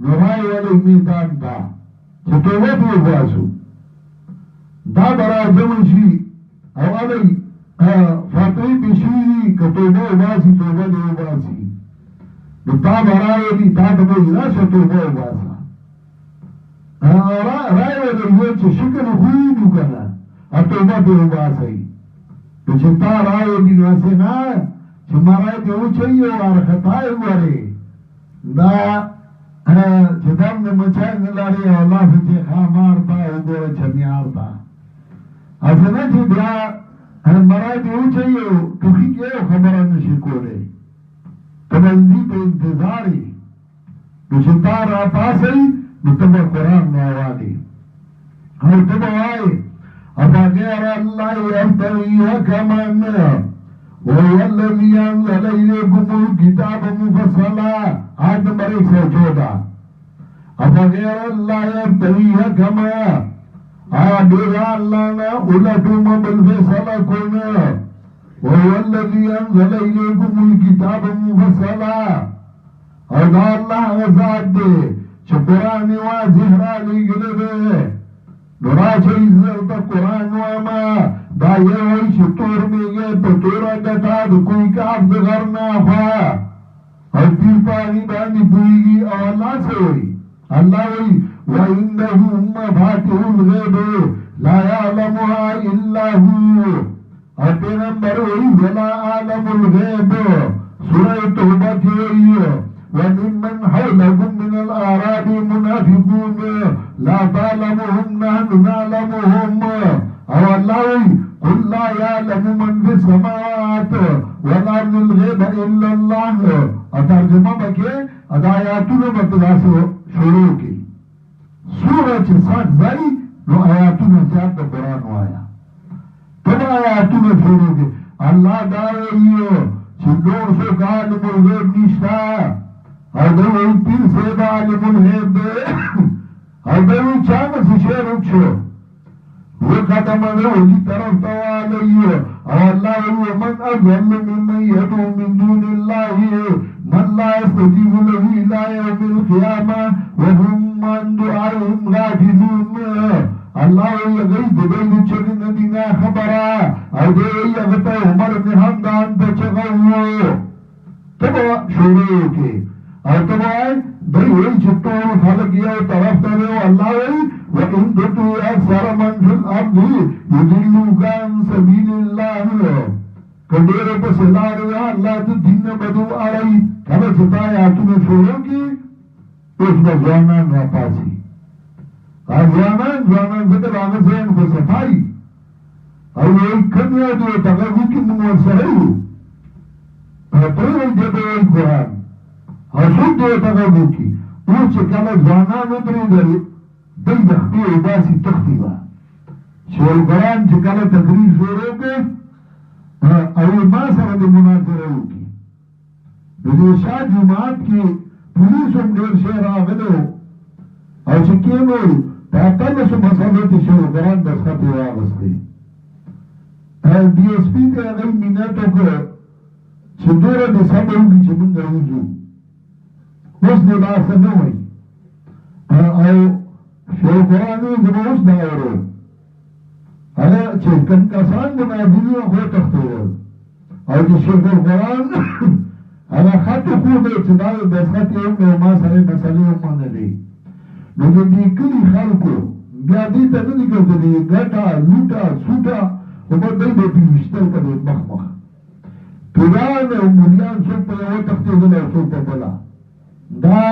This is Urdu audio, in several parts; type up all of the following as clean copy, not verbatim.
نو رای ولی میدان تا چې توبه پی واسو دا برا جمع شي او علی فاتوی پیشوی که توبه واسی توبه دی واسی نو تا برای دی تا تبوی ناشا توبه واسا رای ولی چې شکل خوی نو کنا توبه پی واسی نو چې تا رای دی ناسی نا چې مرای دی اوچهی و ارخطای وری دا چې دم د مچای نه لري او الله چې خامار تا وګوره چمیار تا اسنه چې بیا مرای دی اوچهی و ټوخی کې خبره نشي کولی تبندی په انتظاری نو چې تا را پاسی نو تبا قرآن نوالی او تبا آئی افا غیر اللہ یفتویہ کمن وهو الذي أنزل إليكم الكتاب مفصلا آیت نمبر 114 أفغير الله يبتغي حكما آدر الله أولتم بالفصل كنا وهو الذي أنزل إليكم الكتاب مفصلا أدا الله غزاد دے چقرآن واضح را لگل دے نورا چیزر تا قرآن واما دا یوی شطور میگے پتورا گتا دا کوئی کاف دا غرنا خوا اور پیر پانی بانی پوئیگی او اللہ سے ہوئی اللہ ہوئی وَإِنَّهُ مَفَاتِحُ الْغَيْبِ لَا يَعْلَمُهَا إِلَّا هُوَ اور پیغمبر ہوئی وَلَا عَالَمُ الْغَيْبِ سورہ توبہ کی ہوئی وَمِمَّنْ حَوْلَكُمْ مِنَ الْأَعْرَابِ مُنَافِقُونَ لَا تَعْلَمُهُمْ نَحْنُ نَعْلَمُهُمْ او اللہ ہوئی قل لا يعلم من في السماوات والارض الغيب الا الله ترجمہ بکے ادایاتونو بتلاسو شروع کی سورة سات زائی نو آیاتونو زیاد دا قرآن وایا تب آیاتونو شروع کی اللہ داوئیو چندور سو عالم الغیب نشتا او دوئی پیر سید عالم الغیب دے او دوئی چاند سے شیر اکشو وقدم له طرف توالي الله ومن أضل ممن يدعو من دون الله من لا يستجيب له إلى يوم القيامة وهم عن دعائهم غافلون الله يغيب بين شرين دينا خبرا او دي يغطى عمر بن حمدان تشغلو تبا شروع کے او تبا بھئی وہی چھتوں خلق یہ طرف ترے اللہ وہی وَإِن تُطِعْ أَكْثَرَ مَنْ فِي الْأَرْضِ يُضِلُّوكَ عَنْ سَبِيلِ اللَّهِ کڈیرے پس لارے اللہ تو دین بدو آرائی کھلے چھتائے آتوں شروع کی اس میں جوانان واپاسی جوانان ذکر آنے سے ان کو صفائی اور یہ کنیا جو تغیبی کی منوصرہی پریوئی جدو ایک قرآن اور سوک جو تغیبی کی وہ چکل جوانان ادری دری دل دختی عباسی تختی با شیل قرآن چکل تقریر شروع کے اوی ما سر دی مناظر ہوکی دی شاہ جماعت کی پولیسوں دیر شہر آگدو اور چکیمو پاکتن سو مسئلتی شیل قرآن دس خطی آگستی ڈی ایس پی تے اگئی منیتو کو چندور دی سب ہوگی چمنگ روزو اس دی باسا نوئی او شیل قرآنی زموز داورو اگر چکن کسان منازلیوں خو تختور اور جی شیل قرآن اگر خط خود اعتدال دس خطی اگر ما سرے مسئلے امانا دی لیکن دی کلی خلقو بیا دیتا ندی کرده دی گٹا لوٹا سوٹا ومن دی بیتی وشتر کرده مخ پیران او مولیان سوک پا یو تختی دل او سوک پا بلا دا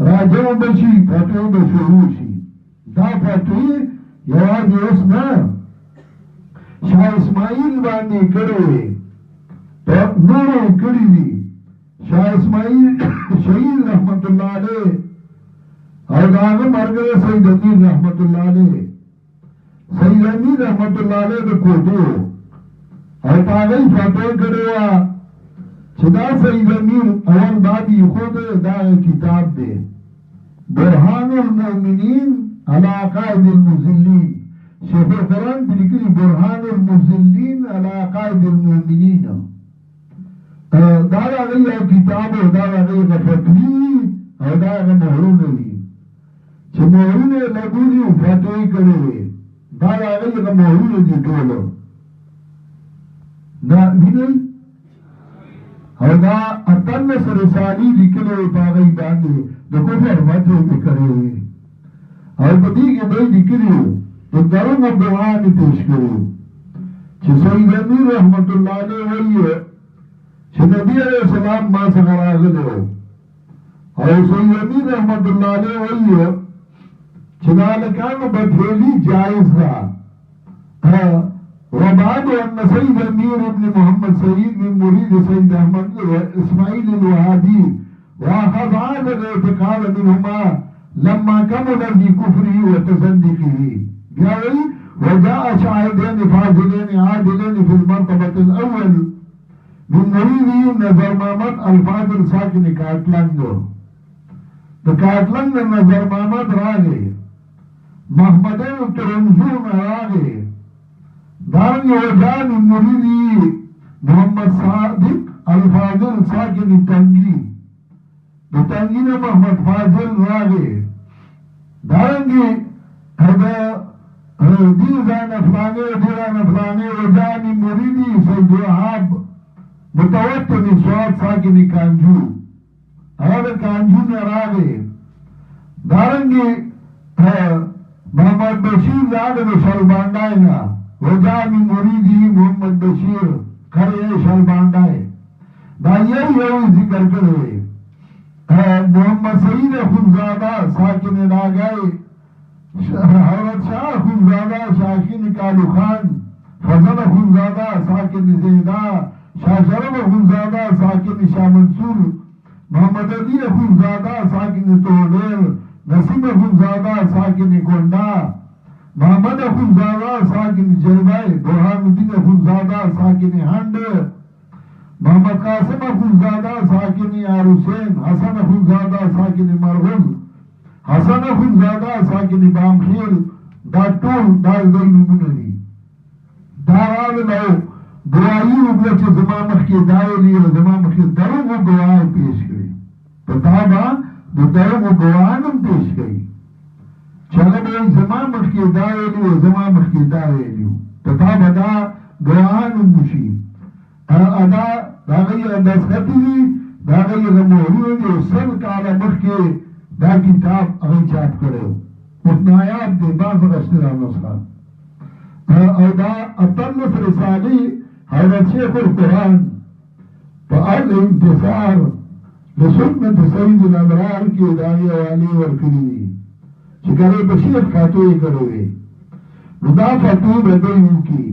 راجعو بشی فتوی بشروع شی دا فتوی یوازی اس نا شاہ اسماعیل بانی کروے تو نورو کری دی شاہ اسماعیل شہید رحمت اللہ علیہ اور داغا مرگر سید امیر رحمت اللہ علیہ سید امیر رحمت اللہ علیہ دا کوٹو اور پاگئی فتوی کروا چدا سید امیر اول بادی خود داغا کتاب دے برحان المؤمنین على عقائد المذلين شیخ القرآن بلکلی برحان المذلين على عقائد المؤمنین داغا غیر کتاب و داغا غیر فتوی او داغا محرون لی چې مهرونه لګولي او فتوی کړی وي دا د هغوی هغه مهرونه دي ټولو دا وینئ او دا 18 رسالې لیکلې وې په هغوی باندې د کفر فتوی مې کړی وي او په دې کې دوی لیکلي وو د دروغو ګواهانې پیش کړي وو چې سید امیر رحمت الله علیه وایي چې نبی علیه السلام ما څخه راغلی وو او سید امیر رحمت الله علیه وایي چې د هلکانو بدفعلي جایز ده وبعد أن سيد أمير ابن محمد سعيد من مريد سيد أحمد إسماعيل الوهابي وأخذ هذا الاعتقاد منهما لما كمل في كفره وتصدقه قال وجاء شاهدين فاضلين عادلين في المرتبة الأول من مريده نظر محمد الفاضل ساكن كاتلانگو كاتلانگ نظر محمد راغي محمدين ترنزون راغي دارنگ وجان مریدی محمد صادق الفاضل ساکن تنگی تنگی نے محمد فاضل راگے دارنگی دیزان افلانے وجان مریدی سید وحاب متوتن سواد ساکن کانجو اور کانجو نے راگے دارنگی محمد بشیر راگے شلباندائنا وجانی مریدی محمد بشیر کھڑے شلبانڈائے دا یو ذکر کرے محمد سعید خونزادہ ساکن ناگائے حضرت شاہ خونزادہ شاکن کالو خان فضل خونزادہ ساکن زیدہ شاہ شرف خونزادہ ساکن شاہ منصور محمد علی خونزادہ ساکن تولیر نسیم خونزادہ ساکن گونڈا محمد اخونزادہ ساکن جلبائی برحان الدین اخونزادہ ساکن ہنڈ محمد قاسم اخونزادہ ساکن یار حسین حسن اخونزادہ ساکن مرغز حسن اخونزادہ ساکن بامخیل دا ټول دا دوی نومونه دي دا راغلو ګواهي وکړه چې زما مخکې دا ویلي او زما مخکې دروغو ګواه پیش کړي په تا به د دروغو ګواهان هم پیش کړي چله به زما مخکې دا ویلي او زما مخکې دا ویلي په تا به دا ګواهان هم وشي ادا د هغوی دستخطي دي د هغوی هغه مهرونه دي او 100 کاله مخکې دا کتاب هغوی چاپ کړی و متنایات دی بعض غشتي را نسخه او دا 18 رسالې حضرت شیخ القرآن په الانتصار لسنت سید الابرار کې د هغې حوالې ورکړي دي چې کله په شیخ فتوی کړی وي نو دا فتوی به دوی وکړي